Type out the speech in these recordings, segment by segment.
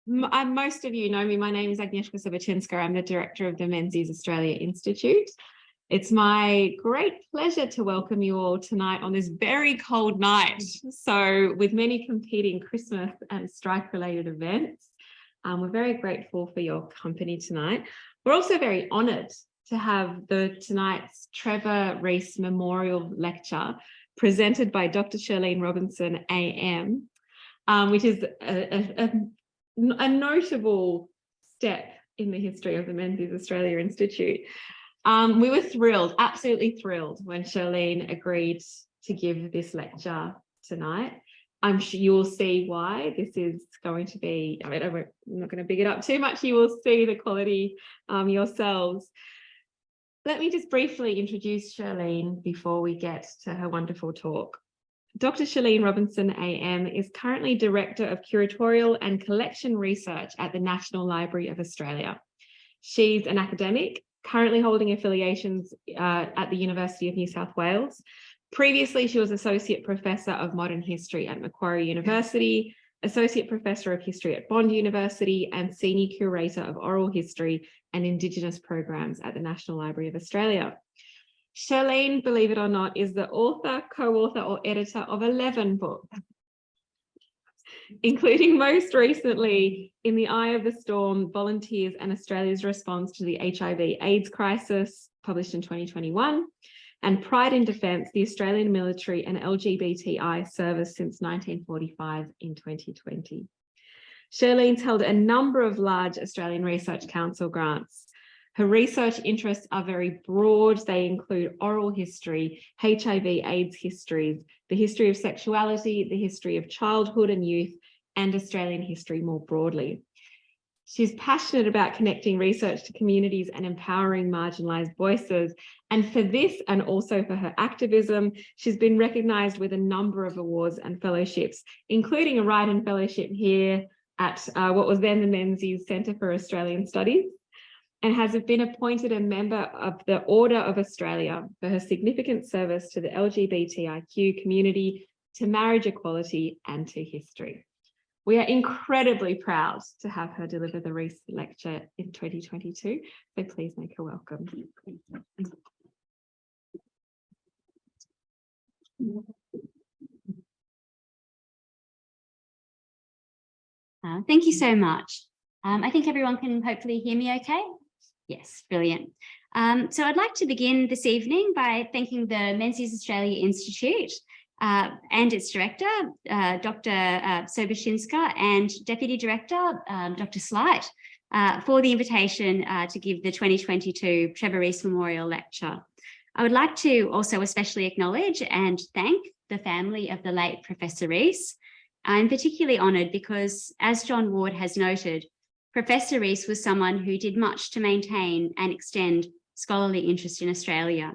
Most of you know me. My name is Agnieszka Sobachinska. I'm the director of the Menzies Australia Institute. It's my great pleasure to welcome you all tonight on this very cold night. So with many competing Christmas and strike-related events, we're very grateful for your company tonight. We're also very honoured to have tonight's Trevor Reese Memorial Lecture presented by Dr. Shirleene Robinson, AM, which is a notable step in the history of the Menzies Australia Institute. We were thrilled, absolutely thrilled, when Shirleene agreed to give this lecture tonight. I'm sure you'll see why this is going to be, I'm not going to big it up too much. You will see the quality yourselves. Let me just briefly introduce Shirleene before we get to her wonderful talk. Dr. Shirleene Robinson, AM, is currently Director of Curatorial and Collection Research at the National Library of Australia. She's an academic, currently holding affiliations at the University of New South Wales. Previously, she was Associate Professor of Modern History at Macquarie University, Associate Professor of History at Bond University, and Senior Curator of Oral History and Indigenous Programs at the National Library of Australia. Shirleene, believe it or not, is the author, co-author, or editor of 11 books, including most recently In the Eye of the Storm, Volunteers and Australia's Response to the HIV/AIDS Crisis, published in 2021, and Pride in Defence, the Australian Military and LGBTI Service since 1945 in 2020. Shirleen's held a number of large Australian Research Council grants. Her research interests are very broad. They include oral history, HIV/AIDS histories, the history of sexuality, the history of childhood and youth, and Australian history more broadly. She's passionate about connecting research to communities and empowering marginalised voices. And for this, and also for her activism, she's been recognised with a number of awards and fellowships, including a Wright Fellowship here at what was then the Menzies Centre for Australian Studies, and has been appointed a member of the Order of Australia for her significant service to the LGBTIQ community, to marriage equality, and to history. We are incredibly proud to have her deliver the Reese Lecture in 2022, so please make her welcome. Thank you so much. I think everyone can hopefully hear me okay. Yes, brilliant. So I'd like to begin this evening by thanking the Menzies Australia Institute and its director, Dr. Sobachinska, and Deputy Director, Dr. Slight, for the invitation to give the 2022 Trevor Reese Memorial Lecture. I would like to also especially acknowledge and thank the family of the late Professor Reese. I'm particularly honoured because, as John Ward has noted, Professor Reese was someone who did much to maintain and extend scholarly interest in Australia.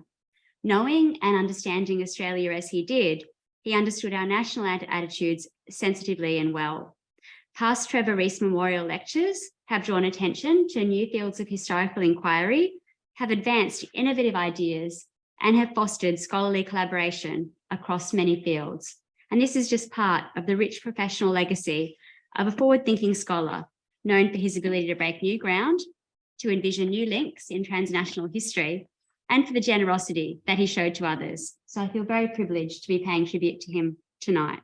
Knowing and understanding Australia as he did, he understood our national attitudes sensitively and well. Past Trevor Reese Memorial Lectures have drawn attention to new fields of historical inquiry, have advanced innovative ideas, and have fostered scholarly collaboration across many fields. And this is just part of the rich professional legacy of a forward-thinking scholar known for his ability to break new ground, to envision new links in transnational history, and for the generosity that he showed to others. So I feel very privileged to be paying tribute to him tonight.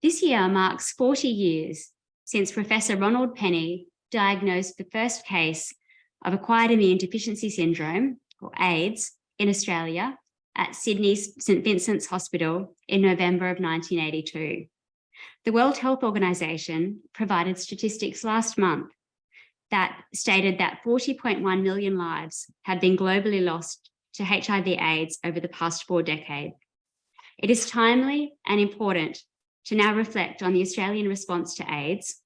This year marks 40 years since Professor Ronald Penny diagnosed the first case of acquired immune deficiency syndrome, or AIDS, in Australia at Sydney's St Vincent's Hospital in November of 1982. The World Health Organization provided statistics last month that stated that 40.1 million lives have been globally lost to HIV/AIDS over the past 4 decades. It is timely and important to now reflect on the Australian response to AIDS,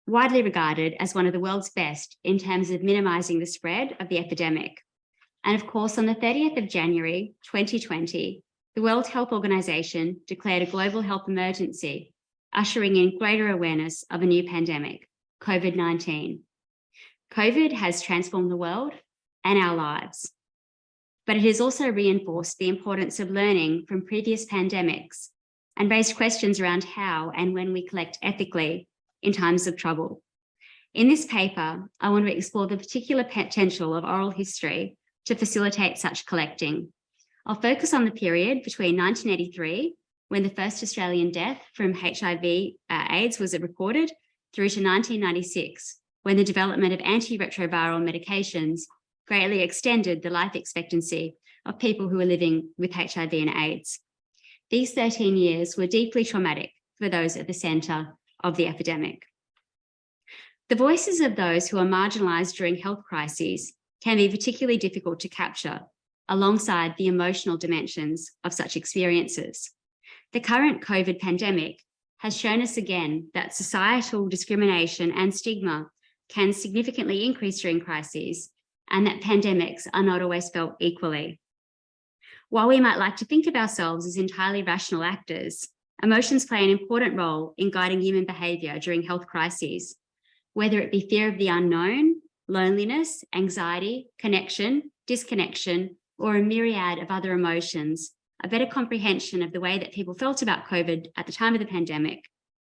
widely regarded as one of the world's best in terms of minimising the spread of the epidemic. And of course, on the 30th of January 2020, the World Health Organization declared a global health emergency, ushering in greater awareness of a new pandemic, COVID-19. COVID has transformed the world and our lives, but it has also reinforced the importance of learning from previous pandemics and raised questions around how and when we collect ethically in times of trouble. In this paper, I want to explore the particular potential of oral history to facilitate such collecting. I'll focus on the period between 1983, when the first Australian death from HIV/AIDS was recorded, through to 1996, when the development of antiretroviral medications greatly extended the life expectancy of people who were living with HIV and AIDS. These 13 years were deeply traumatic for those at the centre of the epidemic. The voices of those who are marginalised during health crises can be particularly difficult to capture, alongside the emotional dimensions of such experiences. The current COVID pandemic has shown us again that societal discrimination and stigma can significantly increase during crises, and that pandemics are not always felt equally. While we might like to think of ourselves as entirely rational actors, emotions play an important role in guiding human behaviour during health crises, whether it be fear of the unknown, loneliness, anxiety, connection, disconnection, or a myriad of other emotions. A better comprehension of the way that people felt about COVID at the time of the pandemic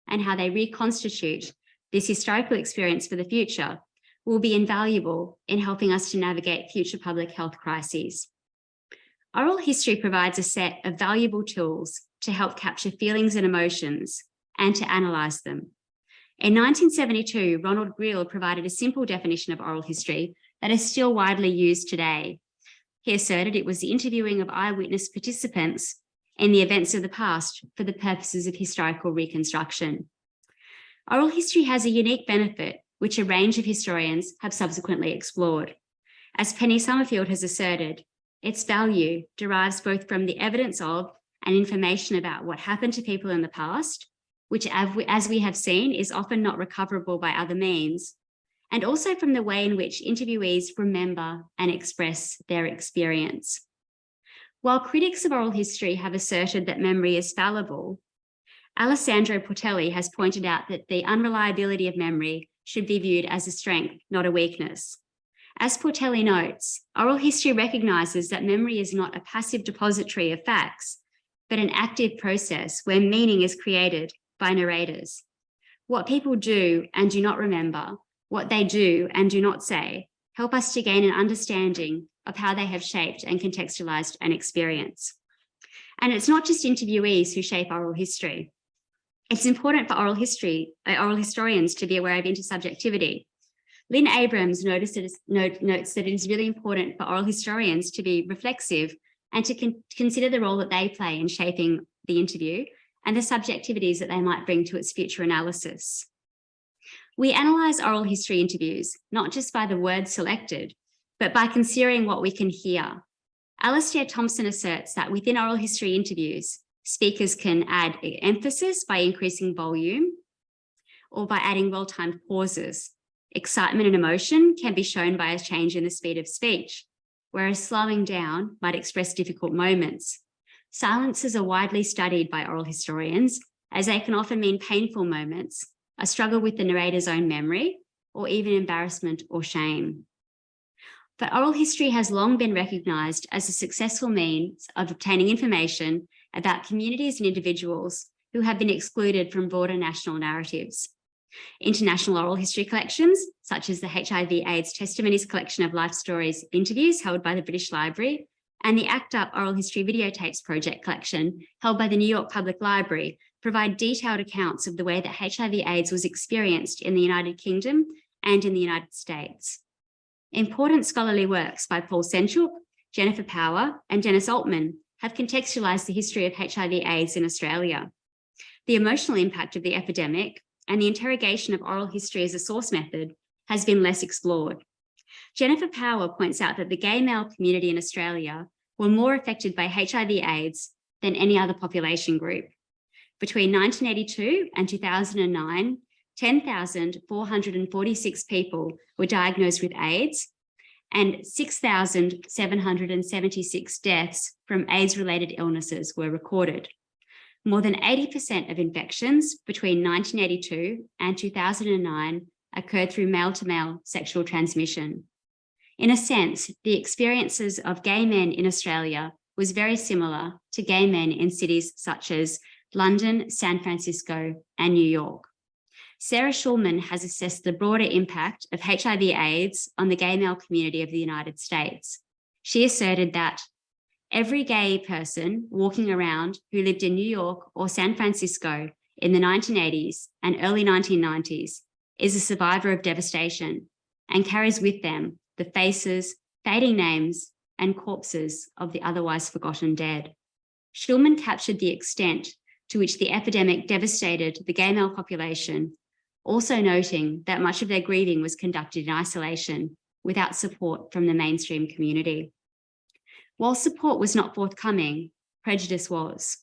and how they reconstitute this historical experience for the future will be invaluable in helping us to navigate future public health crises. Oral history provides a set of valuable tools to help capture feelings and emotions and to analyse them. In 1972, Ronald Greele provided a simple definition of oral history that is still widely used today. He asserted it was the interviewing of eyewitness participants in the events of the past for the purposes of historical reconstruction. Oral history has a unique benefit, which a range of historians have subsequently explored. As Penny Summerfield has asserted, its value derives both from the evidence of and information about what happened to people in the past, which, as we have seen, is often not recoverable by other means, and also from the way in which interviewees remember and express their experience. While critics of oral history have asserted that memory is fallible, Alessandro Portelli has pointed out that the unreliability of memory should be viewed as a strength, not a weakness. As Portelli notes, oral history recognises that memory is not a passive depository of facts, but an active process where meaning is created by narrators. What people do and do not remember, what they do and do not say, help us to gain an understanding of how they have shaped and contextualised an experience. And it's not just interviewees who shape oral history. It's important for oral historians to be aware of intersubjectivity. Lynn Abrams notes that it is really important for oral historians to be reflexive and to consider the role that they play in shaping the interview and the subjectivities that they might bring to its future analysis. We analyse oral history interviews, not just by the words selected, but by considering what we can hear. Alastair Thompson asserts that within oral history interviews, speakers can add emphasis by increasing volume or by adding well-timed pauses. Excitement and emotion can be shown by a change in the speed of speech, whereas slowing down might express difficult moments. Silences are widely studied by oral historians, as they can often mean painful moments, a struggle with the narrator's own memory, or even embarrassment or shame. But oral history has long been recognised as a successful means of obtaining information about communities and individuals who have been excluded from broader national narratives. International oral history collections, such as the HIV/AIDS Testimonies collection of life stories interviews held by the British Library, and the ACT UP Oral History Videotapes Project collection held by the New York Public Library, provide detailed accounts of the way that HIV/AIDS was experienced in the United Kingdom and in the United States. Important scholarly works by Paul Senchuk, Jennifer Power, and Dennis Altman have contextualised the history of HIV/AIDS in Australia. The emotional impact of the epidemic and the interrogation of oral history as a source method has been less explored. Jennifer Power points out that the gay male community in Australia were more affected by HIV/AIDS than any other population group. Between 1982 and 2009, 10,446 people were diagnosed with AIDS and 6,776 deaths from AIDS-related illnesses were recorded. More than 80% of infections between 1982 and 2009 occurred through male-to-male sexual transmission. In a sense, the experiences of gay men in Australia was very similar to gay men in cities such as London, San Francisco, and New York. Sarah Shulman has assessed the broader impact of HIV/AIDS on the gay male community of the United States. She asserted that every gay person walking around who lived in New York or San Francisco in the 1980s and early 1990s is a survivor of devastation and carries with them the faces, fading names, and corpses of the otherwise forgotten dead. Shulman captured the extent to which the epidemic devastated the gay male population, also noting that much of their grieving was conducted in isolation without support from the mainstream community. While support was not forthcoming, prejudice was.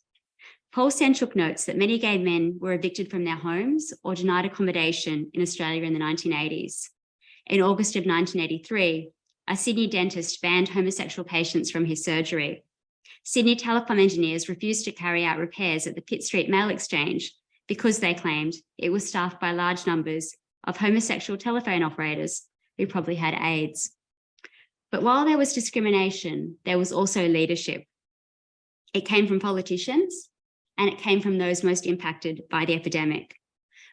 Paul Senchuk notes that many gay men were evicted from their homes or denied accommodation in Australia in the 1980s. In August of 1983, a Sydney dentist banned homosexual patients from his surgery. Sydney telecom engineers refused to carry out repairs at the Pitt Street Mail Exchange because they claimed it was staffed by large numbers of homosexual telephone operators who probably had AIDS. But while there was discrimination, there was also leadership. It came from politicians and it came from those most impacted by the epidemic.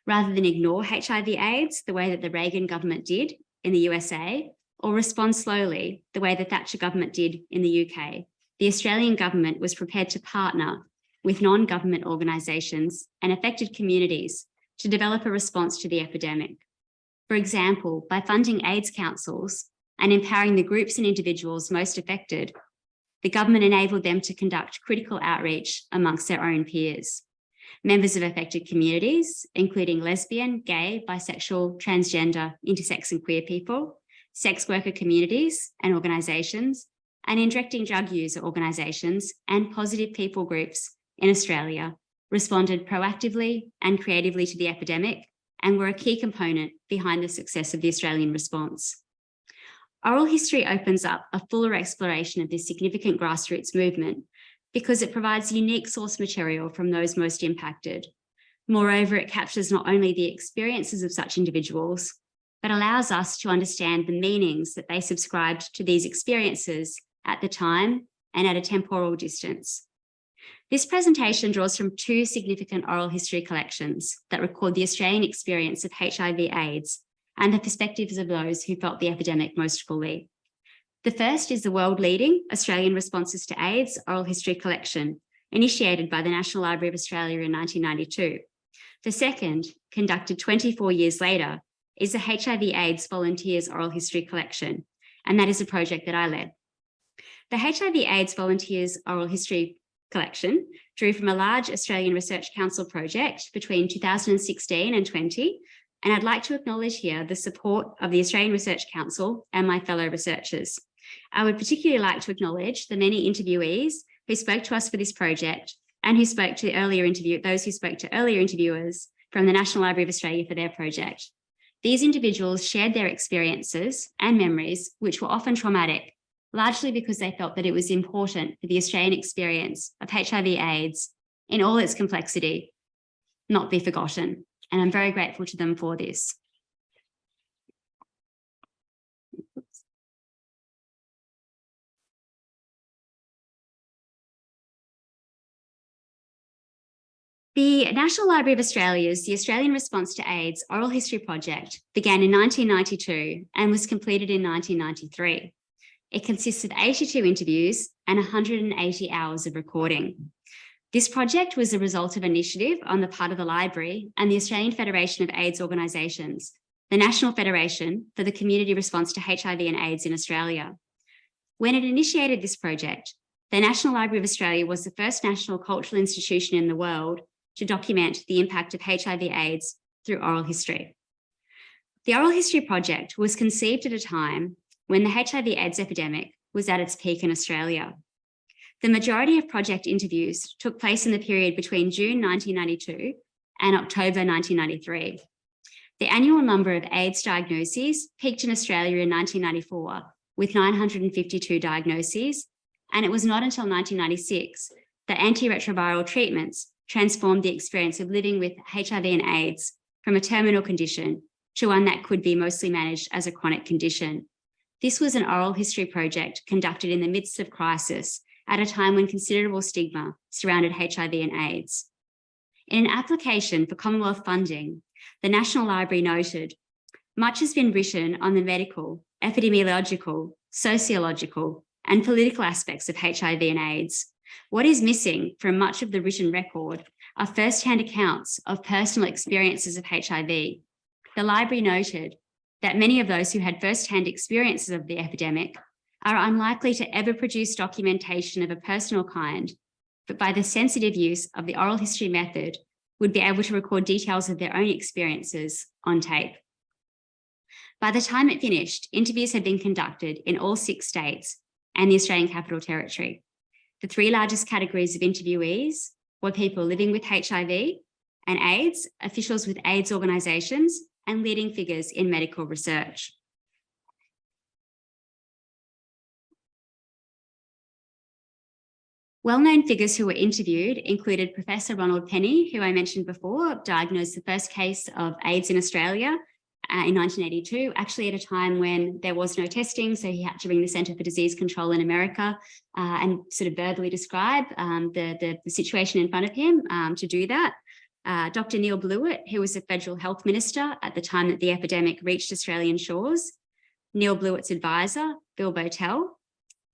Rather than ignore HIV/AIDS the way that the Reagan government did in the USA, or respond slowly the way the Thatcher government did in the UK, the Australian government was prepared to partner with non-government organisations and affected communities to develop a response to the epidemic. For example, by funding AIDS councils and empowering the groups and individuals most affected, the government enabled them to conduct critical outreach amongst their own peers. Members of affected communities, including lesbian, gay, bisexual, transgender, intersex and queer people, sex worker communities and organisations, and injecting drug user organisations and positive people groups in Australia, responded proactively and creatively to the epidemic and were a key component behind the success of the Australian response. Oral history opens up a fuller exploration of this significant grassroots movement because it provides unique source material from those most impacted. Moreover, it captures not only the experiences of such individuals, but allows us to understand the meanings that they subscribed to these experiences at the time and at a temporal distance. This presentation draws from two significant oral history collections that record the Australian experience of HIV/AIDS and the perspectives of those who felt the epidemic most fully. The first is the world-leading Australian Responses to AIDS oral history collection, initiated by the National Library of Australia in 1992. The second, conducted 24 years later, is the HIV/AIDS Volunteers Oral History Collection, and that is a project that I led. The HIV/AIDS Volunteers Oral History Collection drew from a large Australian Research Council project between 2016 and 20, and I'd like to acknowledge here the support of the Australian Research Council and my fellow researchers. I would particularly like to acknowledge the many interviewees who spoke to us for this project and who spoke to those who spoke to earlier interviewers from the National Library of Australia for their project. These individuals shared their experiences and memories, which were often traumatic, largely because they felt that it was important for the Australian experience of HIV/AIDS in all its complexity not be forgotten. And I'm very grateful to them for this. The National Library of Australia's The Australian Response to AIDS Oral History Project began in 1992 and was completed in 1993. It consists of 82 interviews and 180 hours of recording. This project was a result of initiative on the part of the library and the Australian Federation of AIDS Organisations, the National Federation for the Community Response to HIV and AIDS in Australia. When it initiated this project, the National Library of Australia was the first national cultural institution in the world to document the impact of HIV/AIDS through oral history. The Oral History Project was conceived at a time when the HIV/AIDS epidemic was at its peak in Australia. The majority of project interviews took place in the period between June 1992 and October 1993. The annual number of AIDS diagnoses peaked in Australia in 1994 with 952 diagnoses, and it was not until 1996 that antiretroviral treatments transformed the experience of living with HIV and AIDS from a terminal condition to one that could be mostly managed as a chronic condition. This was an oral history project conducted in the midst of crisis at a time when considerable stigma surrounded HIV and AIDS. In an application for Commonwealth funding, The National Library noted, much has been written on the medical, epidemiological, sociological, and political aspects of HIV and AIDS. What is missing from much of the written record are first-hand accounts of personal experiences of HIV. The library noted that many of those who had first-hand experiences of the epidemic are unlikely to ever produce documentation of a personal kind, but by the sensitive use of the oral history method, would be able to record details of their own experiences on tape. By the time it finished, interviews had been conducted in all 6 states and the Australian Capital Territory. The 3 largest categories of interviewees were people living with HIV and AIDS, officials with AIDS organisations, and leading figures in medical research. Well-known figures who were interviewed included Professor Ronald Penny, who I mentioned before, diagnosed the first case of AIDS in Australia in 1982, actually at a time when there was no testing, so he had to ring the Centre for Disease Control in America and sort of verbally describe the situation in front of him to do that. Dr. Neil Blewett, who was a federal health minister at the time that the epidemic reached Australian shores, Neil Blewett's advisor, Bill Bowtell,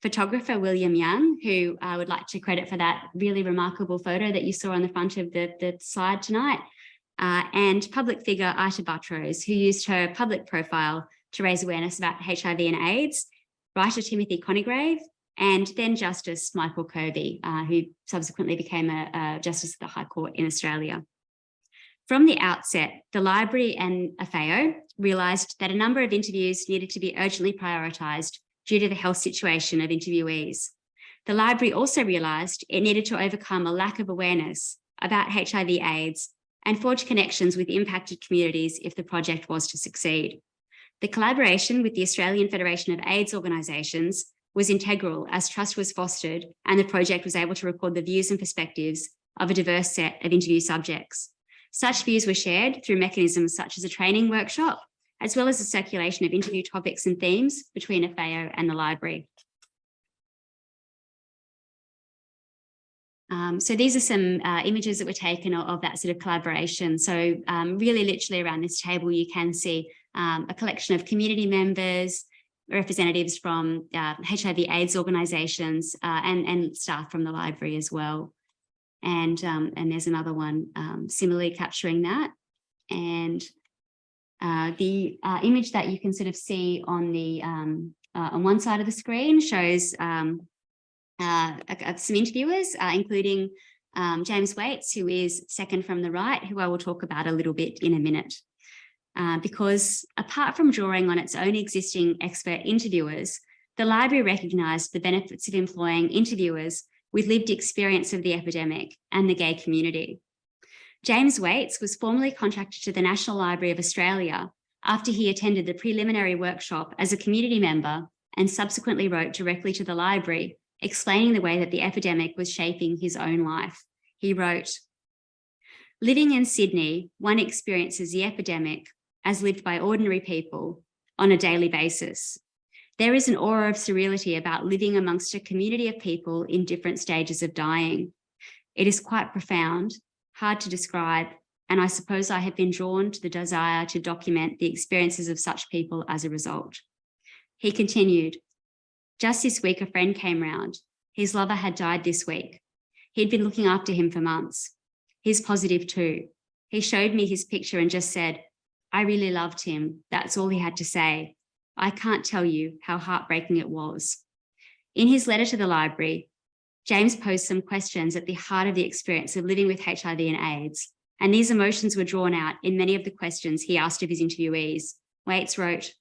photographer William Young, who I would like to credit for that really remarkable photo that you saw on the front of the slide tonight, and public figure Ita Buttrose, who used her public profile to raise awareness about HIV and AIDS, writer Timothy Conygrave, and then Justice Michael Kirby, who subsequently became a Justice of the High Court in Australia. From the outset, the library and AFAO realised that a number of interviews needed to be urgently prioritised due to the health situation of interviewees. The library also realised it needed to overcome a lack of awareness about HIV/AIDS and forge connections with impacted communities if the project was to succeed. The collaboration with the Australian Federation of AIDS organisations was integral as trust was fostered and the project was able to record the views and perspectives of a diverse set of interview subjects. Such views were shared through mechanisms such as a training workshop, as well as the circulation of interview topics and themes between AFAO and the library. So these are some images that were taken of that sort of collaboration. So really literally around this table, you can see a collection of community members, representatives from HIV/AIDS organisations and staff from the library as well. And there's another one similarly capturing that. And the image that you can sort of see on the on one side of the screen shows some interviewers, including James Waits, who is second from the right, who I will talk about a little bit in a minute. Because apart from drawing on its own existing expert interviewers, the library recognised the benefits of employing interviewers with lived experience of the epidemic and the gay community. James Waits was formally contracted to the National Library of Australia after he attended the preliminary workshop as a community member and subsequently wrote directly to the library, explaining the way that the epidemic was shaping his own life. He wrote, "Living in Sydney, one experiences the epidemic as lived by ordinary people on a daily basis. There is an aura of surreality about living amongst a community of people in different stages of dying. It is quite profound, hard to describe, and I suppose I have been drawn to the desire to document the experiences of such people as a result." He continued, "Just this week, a friend came round. His lover had died this week. He'd been looking after him for months. He's positive too. He showed me his picture and just said, 'I really loved him.' That's all he had to say. I can't tell you how heartbreaking it was." In his letter to the library, James posed some questions at the heart of the experience of living with HIV and AIDS, and these emotions were drawn out in many of the questions he asked of his interviewees. Waits wrote,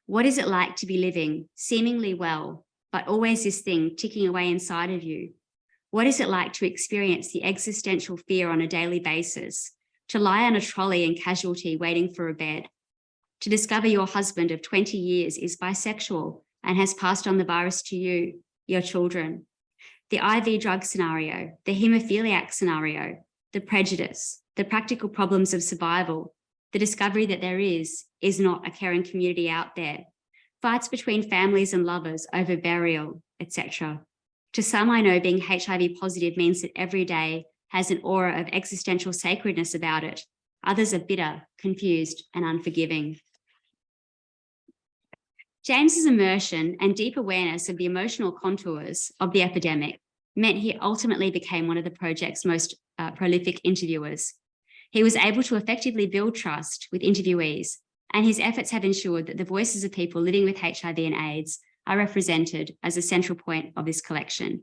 "What is it like to be living seemingly well, but always this thing ticking away inside of you? What is it like to experience the existential fear on a daily basis, to lie on a trolley in casualty waiting for a bed, to discover your husband of 20 years is bisexual and has passed on the virus to you, your children, the IV drug scenario, the haemophiliac scenario, the prejudice, the practical problems of survival, the discovery that there is not a caring community out there, fights between families and lovers over burial, etc. To some, I know being HIV positive means that every day has an aura of existential sacredness about it, Others are bitter, confused, and unforgiving. James's immersion and deep awareness of the emotional contours of the epidemic meant he ultimately became one of the project's most prolific interviewers. He was able to effectively build trust with interviewees, and his efforts have ensured that the voices of people living with HIV and AIDS are represented as a central point of this collection.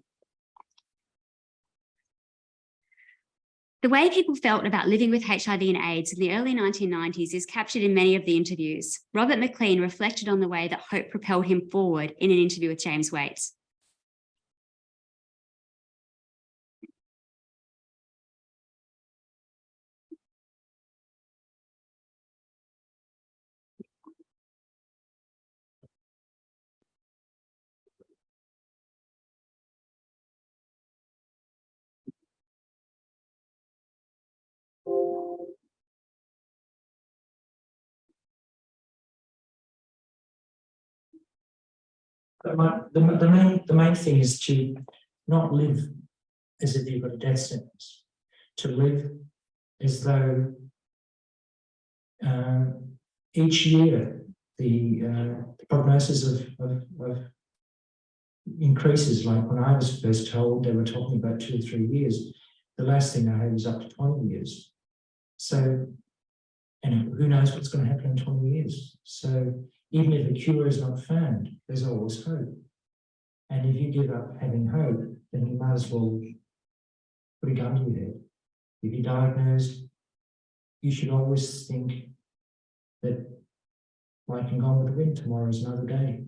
The way people felt about living with HIV and AIDS in the early 1990s is captured in many of the interviews. Robert McLean reflected on the way that hope propelled him forward in an interview with James Waits. The main thing is to not live as if you've got a death sentence, to live as though each year the prognosis of increases. Like when I was first told, they were talking about 2 or 3 years. The last thing I heard was up to 20 years. So, and who knows what's going to happen in 20 years. So even if a cure is not found, there's always hope. And if you give up having hope, then you might as well put a gun to your head. If you're diagnosed, you should always think that life can go on with the wind, tomorrow is another day.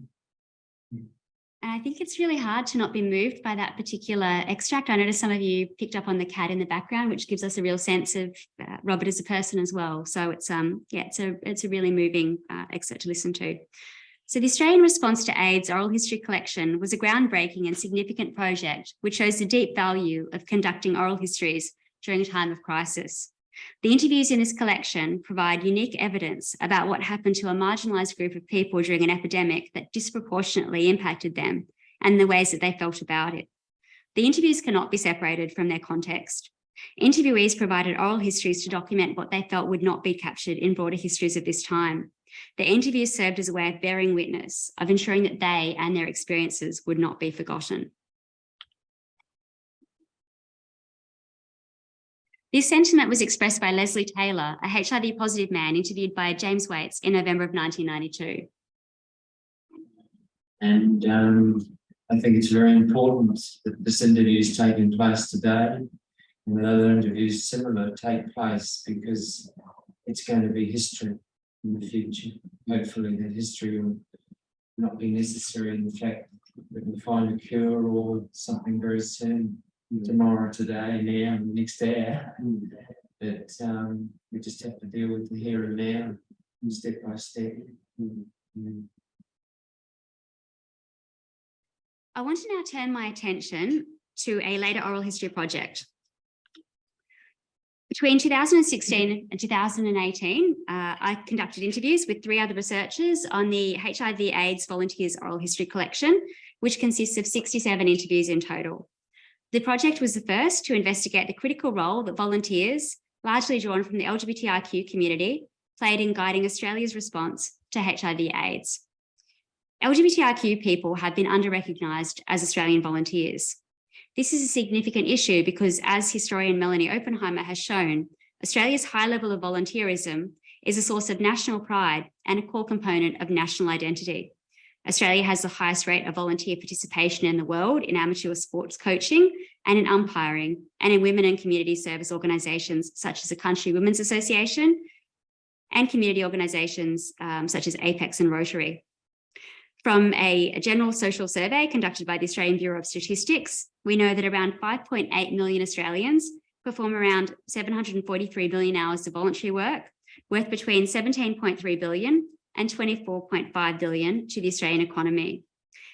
And I think it's really hard to not be moved by that particular extract. I noticed some of you picked up on the cat in the background, which gives us a real sense of Robert as a person as well. So it's it's a really moving excerpt to listen to. So the Australian Response to AIDS Oral History Collection was a groundbreaking and significant project which shows the deep value of conducting oral histories during a time of crisis. The interviews in this collection provide unique evidence about what happened to a marginalised group of people during an epidemic that disproportionately impacted them and the ways that they felt about it. The interviews cannot be separated from their context. Interviewees provided oral histories to document what they felt would not be captured in broader histories of this time. The interviews served as a way of bearing witness, of ensuring that they and their experiences would not be forgotten. This sentiment was expressed by Leslie Taylor, a HIV-positive man interviewed by James Waits in November of 1992. And I think it's very important that this interview is taking place today and that other interviews similar take place, because it's going to be history in the future. Hopefully that history will not be necessary in the fact that we'll find a cure or something very soon. Tomorrow, today, now, next hour. But we just have to deal with the here and now, step by step. I want to now turn my attention to a later oral history project. Between 2016 and 2018, I conducted interviews with 3 other researchers on the HIV/AIDS Volunteers Oral History Collection, which consists of 67 interviews in total. The project was the first to investigate the critical role that volunteers, largely drawn from the LGBTIQ community, played in guiding Australia's response to HIV/AIDS. LGBTIQ people have been under-recognised as Australian volunteers. This is a significant issue because, as historian Melanie Oppenheimer has shown, Australia's high level of volunteerism is a source of national pride and a core component of national identity. Australia has the highest rate of volunteer participation in the world in amateur sports coaching and in umpiring, and in women and community service organisations such as the Country Women's Association and community organisations such as Apex and Rotary. From a general social survey conducted by the Australian Bureau of Statistics, we know that around 5.8 million Australians perform around 743 billion hours of voluntary work, worth between 17.3 billion and 24.5 billion to the Australian economy.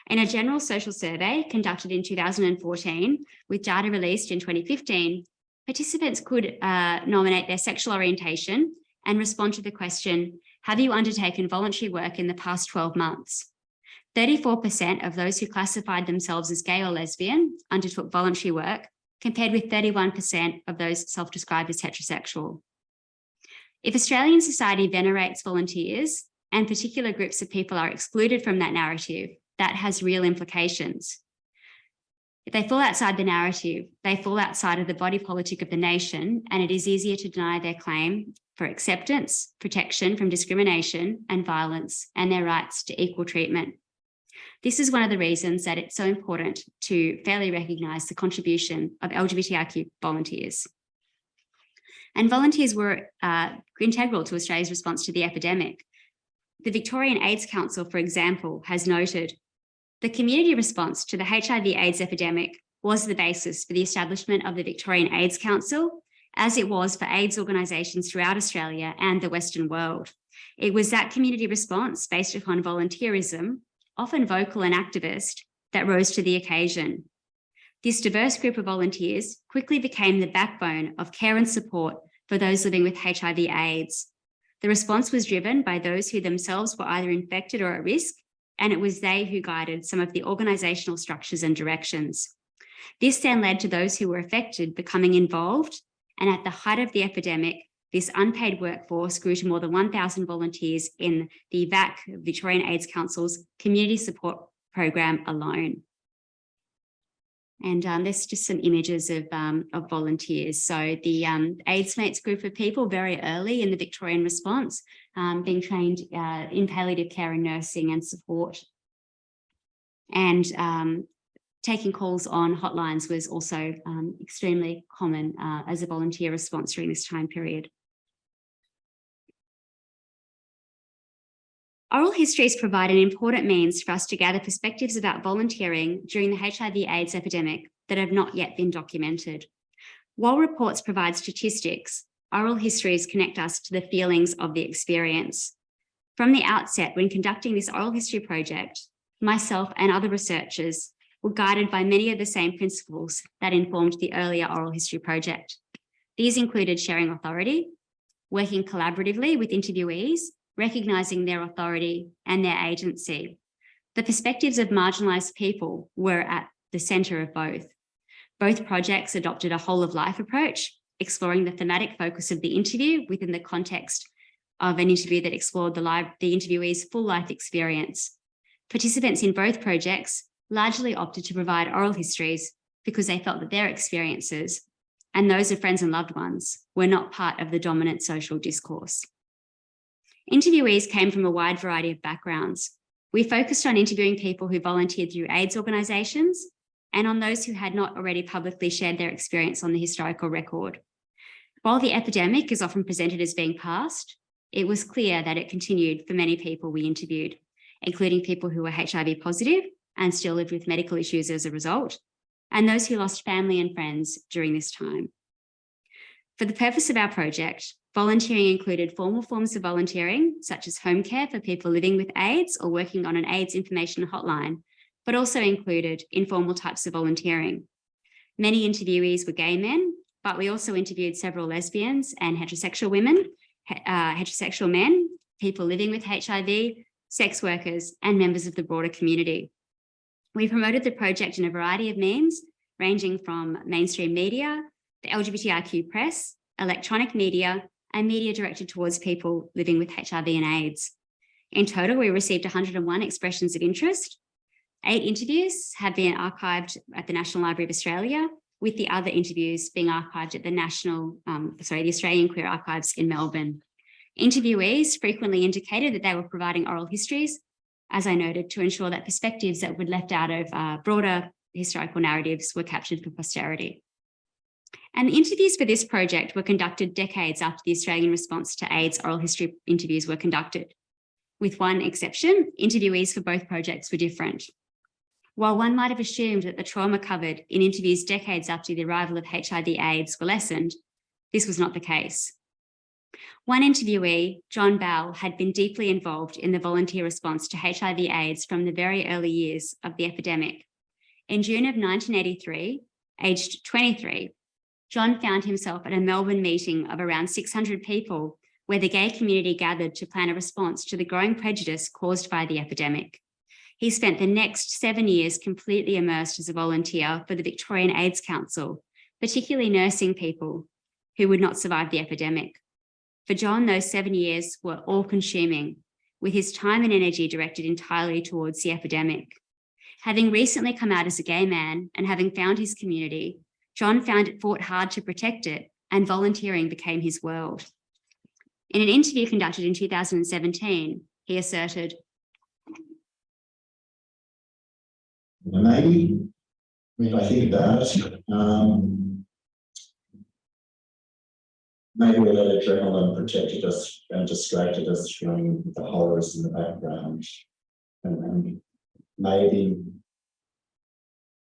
In a general social survey conducted in 2014, with data released in 2015, participants could nominate their sexual orientation and respond to the question, have you undertaken voluntary work in the past 12 months? 34% of those who classified themselves as gay or lesbian undertook voluntary work, compared with 31% of those self-described as heterosexual. If Australian society venerates volunteers and particular groups of people are excluded from that narrative, that has real implications. If they fall outside the narrative, they fall outside of the body politic of the nation, and it is easier to deny their claim for acceptance, protection from discrimination and violence, and their rights to equal treatment. This is one of the reasons that it's so important to fairly recognise the contribution of LGBTIQ volunteers. And volunteers were integral to Australia's response to the epidemic. The Victorian AIDS Council, for example, has noted the community response to the HIV/AIDS epidemic was the basis for the establishment of the Victorian AIDS Council, as it was for AIDS organisations throughout Australia and the Western world. It was that community response based upon volunteerism, often vocal and activist, that rose to the occasion. This diverse group of volunteers quickly became the backbone of care and support for those living with HIV/AIDS. The response was driven by those who themselves were either infected or at risk, and it was they who guided some of the organisational structures and directions. This then led to those who were affected becoming involved, and at the height of the epidemic, this unpaid workforce grew to more than 1,000 volunteers in the VAC, Victorian AIDS Council's community support program alone. And there's just some images of volunteers. So the AIDS Mates group of people very early in the Victorian response, being trained in palliative care and nursing and support. And taking calls on hotlines was also extremely common as a volunteer response during this time period. Oral histories provide an important means for us to gather perspectives about volunteering during the HIV/AIDS epidemic that have not yet been documented. While reports provide statistics, oral histories connect us to the feelings of the experience. From the outset, when conducting this oral history project, myself and other researchers were guided by many of the same principles that informed the earlier oral history project. These included sharing authority, working collaboratively with interviewees, recognising their authority and their agency. The perspectives of marginalised people were at the centre of both. Both projects adopted a whole-of-life approach, exploring the thematic focus of the interview within the context of an interview that explored the interviewee's full life experience. Participants in both projects largely opted to provide oral histories because they felt that their experiences and those of friends and loved ones were not part of the dominant social discourse. Interviewees came from a wide variety of backgrounds. We focused on interviewing people who volunteered through AIDS organisations and on those who had not already publicly shared their experience on the historical record. While the epidemic is often presented as being past, it was clear that it continued for many people we interviewed, including people who were HIV positive and still lived with medical issues as a result, and those who lost family and friends during this time. For the purpose of our project, volunteering included formal forms of volunteering, such as home care for people living with AIDS or working on an AIDS information hotline, but also included informal types of volunteering. Many interviewees were gay men, but we also interviewed several lesbians and heterosexual women, heterosexual men, people living with HIV, sex workers, and members of the broader community. We promoted the project in a variety of means, ranging from mainstream media, the LGBTIQ press, electronic media, and media directed towards people living with HIV and AIDS. In total, we received 101 expressions of interest. 8 interviews have been archived at the National Library of Australia, with the other interviews being archived at the Australian Queer Archives in Melbourne. Interviewees frequently indicated that they were providing oral histories, as I noted, to ensure that perspectives that were left out of broader historical narratives were captured for posterity. And the interviews for this project were conducted decades after the Australian response to AIDS oral history interviews were conducted. With one exception, interviewees for both projects were different. While one might have assumed that the trauma covered in interviews decades after the arrival of HIV/AIDS were lessened, this was not the case. One interviewee, John Bell, had been deeply involved in the volunteer response to HIV/AIDS from the very early years of the epidemic. In June of 1983, aged 23, John found himself at a Melbourne meeting of around 600 people where the gay community gathered to plan a response to the growing prejudice caused by the epidemic. He spent the next 7 years completely immersed as a volunteer for the Victorian AIDS Council, particularly nursing people who would not survive the epidemic. For John, those 7 years were all-consuming, with his time and energy directed entirely towards the epidemic. Having recently come out as a gay man and having found his community, John fought hard to protect it, and volunteering became his world. In an interview conducted in 2017, he asserted, maybe, if I think about it, maybe a little adrenaline protected us and distracted us from the horrors in the background. And maybe,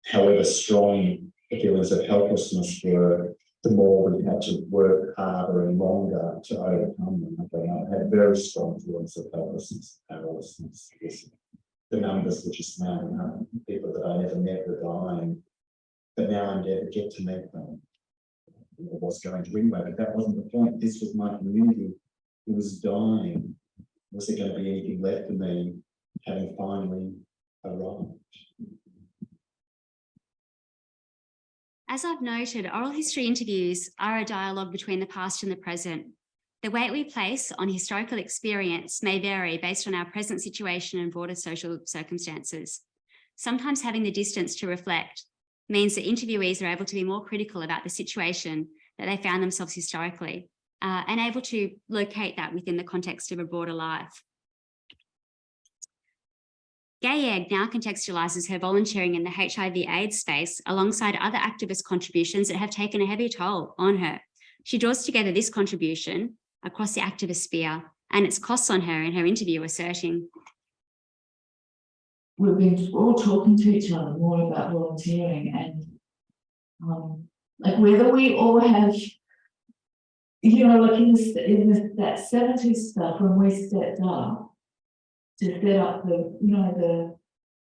however strong the feelings of helplessness were, the more we had to work harder and longer to overcome them. I had very strong feelings of helplessness, powerlessness. The numbers were just mounting up. People that I never met were dying, but now I never get to meet them. I was going to anyway, but that wasn't the point. This was my community. It was dying. Was there going to be anything left for me, having finally arrived? as I've noted, oral history interviews are a dialogue between the past and the present. The weight we place on historical experience may vary based on our present situation and broader social circumstances. Sometimes having the distance to reflect means that interviewees are able to be more critical about the situation that they found themselves historically, and able to locate that within the context of a broader life. Gay Egg now contextualises her volunteering in the HIV/AIDS space alongside other activist contributions that have taken a heavy toll on her. She draws together this contribution across the activist sphere and its costs on her in her interview, asserting, we've been all talking to each other more about volunteering and like whether we all have, you know, like in that 70s stuff when we stepped up to set up the, you know, the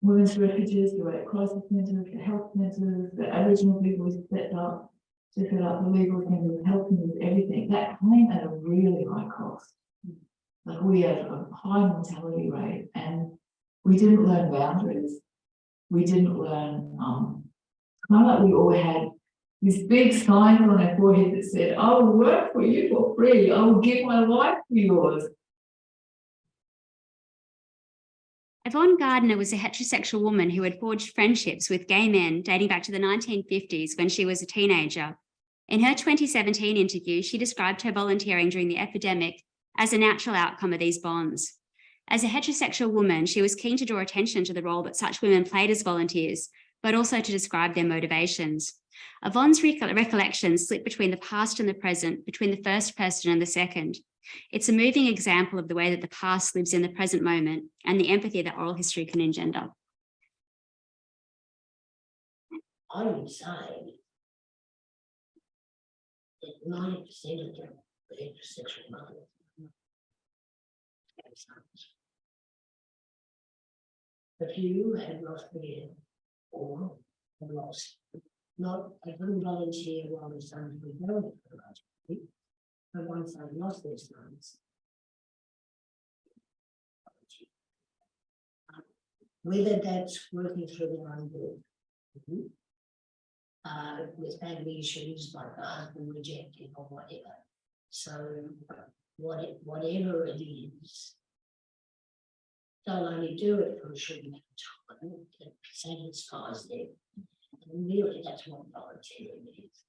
women's refuges, the Red Cross centres, the health centres, the Aboriginal people we stepped up to set up the legal centres, helping with everything. That came at a really high cost. Like we have a high mortality rate and we didn't learn boundaries. We didn't learn, kind of like we all had this big sign on our forehead that said, I will work for you for free. I will give my life for yours. Yvonne Gardner was a heterosexual woman who had forged friendships with gay men dating back to the 1950s when she was a teenager. In her 2017 interview, she described her volunteering during the epidemic as a natural outcome of these bonds. As a heterosexual woman, she was keen to draw attention to the role that such women played as volunteers, but also to describe their motivations. Yvonne's recollections slip between the past and the present, between the first person and the second. It's a moving example of the way that the past lives in the present moment and the empathy that oral history can engender. I would say that 90% of them were heterosexual mothers and sons. A few had lost their or had lost. Not, I couldn't volunteer while the sons were going for the last week, but once I lost their sons, whether that's working through their own group, with family issues like the husband rejecting or whatever. So whatever it is, they'll only do it for a short amount of time. It satisfies them. And really, that's what volunteering is.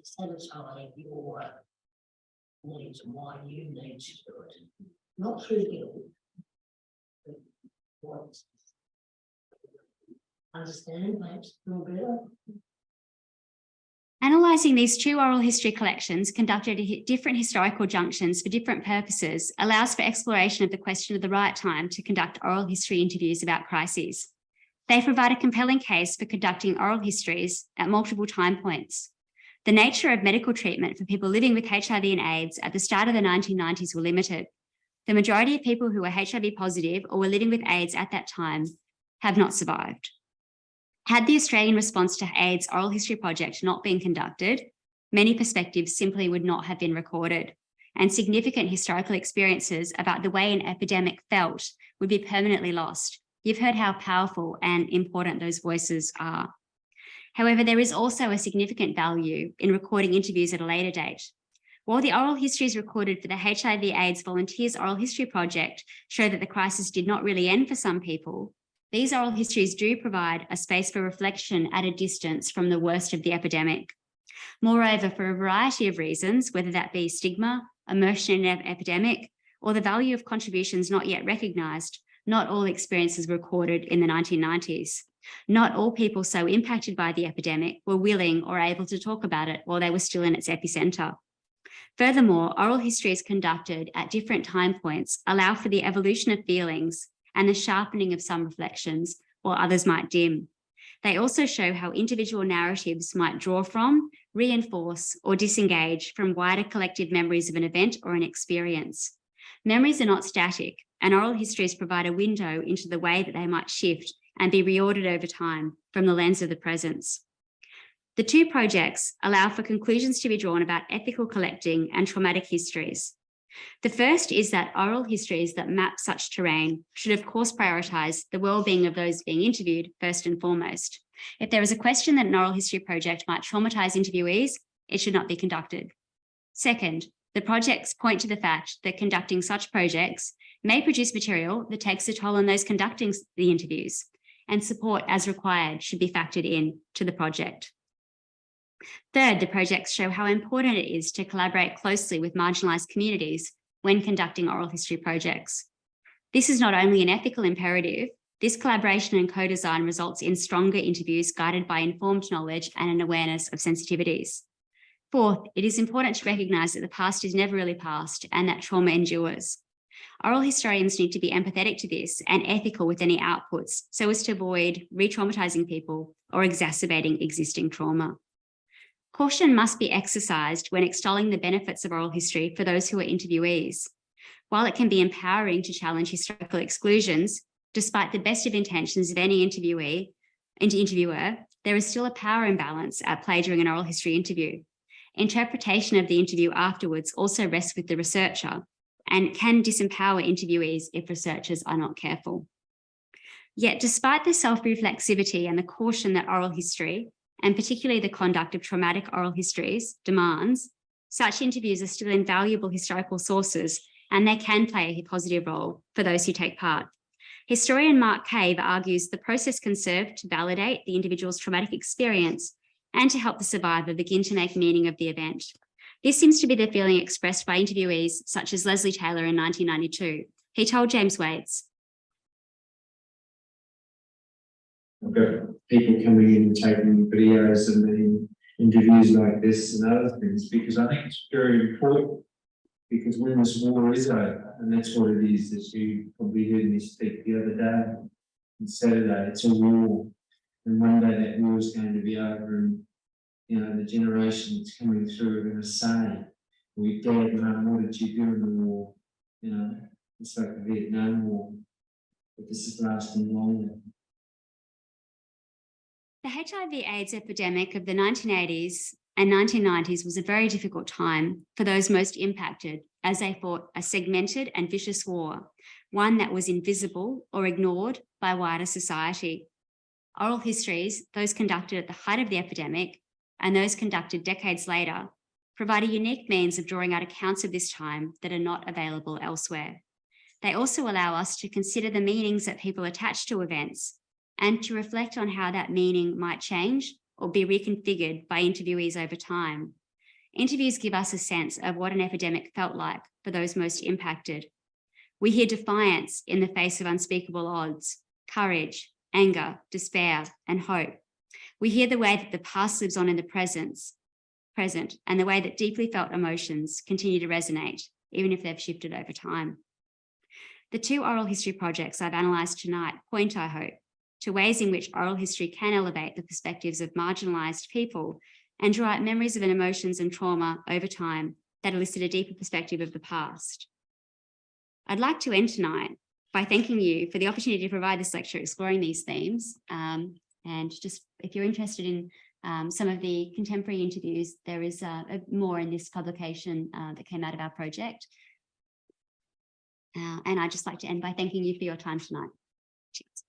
Satisfying your needs and why you need to do it. Not through guilt, but what. Understand, perhaps, a little better? Analysing these two oral history collections conducted at different historical junctions for different purposes allows for exploration of the question of the right time to conduct oral history interviews about crises. They provide a compelling case for conducting oral histories at multiple time points. The nature of medical treatment for people living with HIV and AIDS at the start of the 1990s were limited. The majority of people who were HIV positive or were living with AIDS at that time have not survived. Had the Australian response to AIDS oral history project not been conducted, many perspectives simply would not have been recorded, and significant historical experiences about the way an epidemic felt would be permanently lost. You've heard how powerful and important those voices are. However, there is also a significant value in recording interviews at a later date. While the oral histories recorded for the HIV/AIDS Volunteers Oral History Project show that the crisis did not really end for some people, these oral histories do provide a space for reflection at a distance from the worst of the epidemic. Moreover, for a variety of reasons, whether that be stigma, immersion in an epidemic, or the value of contributions not yet recognised, not all experiences were recorded in the 1990s. Not all people so impacted by the epidemic were willing or able to talk about it while they were still in its epicentre. Furthermore, oral histories conducted at different time points allow for the evolution of feelings and the sharpening of some reflections, while others might dim. They also show how individual narratives might draw from, reinforce, or disengage from wider collective memories of an event or an experience. Memories are not static, and oral histories provide a window into the way that they might shift and be reordered over time from the lens of the presence. The two projects allow for conclusions to be drawn about ethical collecting and traumatic histories. The first is that oral histories that map such terrain should of course prioritise the well-being of those being interviewed first and foremost. If there is a question that an oral history project might traumatise interviewees, it should not be conducted. Second, the projects point to the fact that conducting such projects may produce material that takes a toll on those conducting the interviews, and support as required should be factored in to the project. Third, the projects show how important it is to collaborate closely with marginalised communities when conducting oral history projects. This is not only an ethical imperative, this collaboration and co-design results in stronger interviews guided by informed knowledge and an awareness of sensitivities. Fourth, it is important to recognise that the past is never really past and that trauma endures. Oral historians need to be empathetic to this and ethical with any outputs so as to avoid re-traumatising people or exacerbating existing trauma. Caution must be exercised when extolling the benefits of oral history for those who are interviewees. While it can be empowering to challenge historical exclusions, despite the best of intentions of any interviewer, there is still a power imbalance at play during an oral history interview. Interpretation of the interview afterwards also rests with the researcher and can disempower interviewees if researchers are not careful. Yet, despite the self-reflexivity and the caution that oral history, and particularly the conduct of traumatic oral histories, demands, such interviews are still invaluable historical sources and they can play a positive role for those who take part. Historian Mark Cave argues the process can serve to validate the individual's traumatic experience and to help the survivor begin to make meaning of the event. This seems to be the feeling expressed by interviewees such as Leslie Taylor in 1992. He told James Waits, I've got people coming in and taking videos and then interviews like this and other things, because I think it's very important, because when this war is over, and that's what it is, that you probably heard me speak the other day, on Saturday, it's a war, and one day that war is going to be over, and you know, the generation that's coming through are going to say, we dad, Mum, what did you do in the war? You know, it's like the Vietnam War, but this is lasting longer. the HIV/AIDS epidemic of the 1980s and 1990s was a very difficult time for those most impacted as they fought a segmented and vicious war, one that was invisible or ignored by wider society. Oral histories, those conducted at the height of the epidemic and those conducted decades later, provide a unique means of drawing out accounts of this time that are not available elsewhere. They also allow us to consider the meanings that people attach to events and to reflect on how that meaning might change or be reconfigured by interviewees over time. Interviews give us a sense of what an epidemic felt like for those most impacted. We hear defiance in the face of unspeakable odds, courage, anger, despair, and hope. We hear the way that the past lives on in the present, and the way that deeply felt emotions continue to resonate, even if they've shifted over time. The two oral history projects I've analysed tonight point, I hope, to ways in which oral history can elevate the perspectives of marginalised people and draw out memories of emotions and trauma over time that elicit a deeper perspective of the past. I'd like to end tonight by thanking you for the opportunity to provide this lecture exploring these themes. And just if you're interested in some of the contemporary interviews, there is more in this publication that came out of our project. And I'd just like to end by thanking you for your time tonight. Cheers.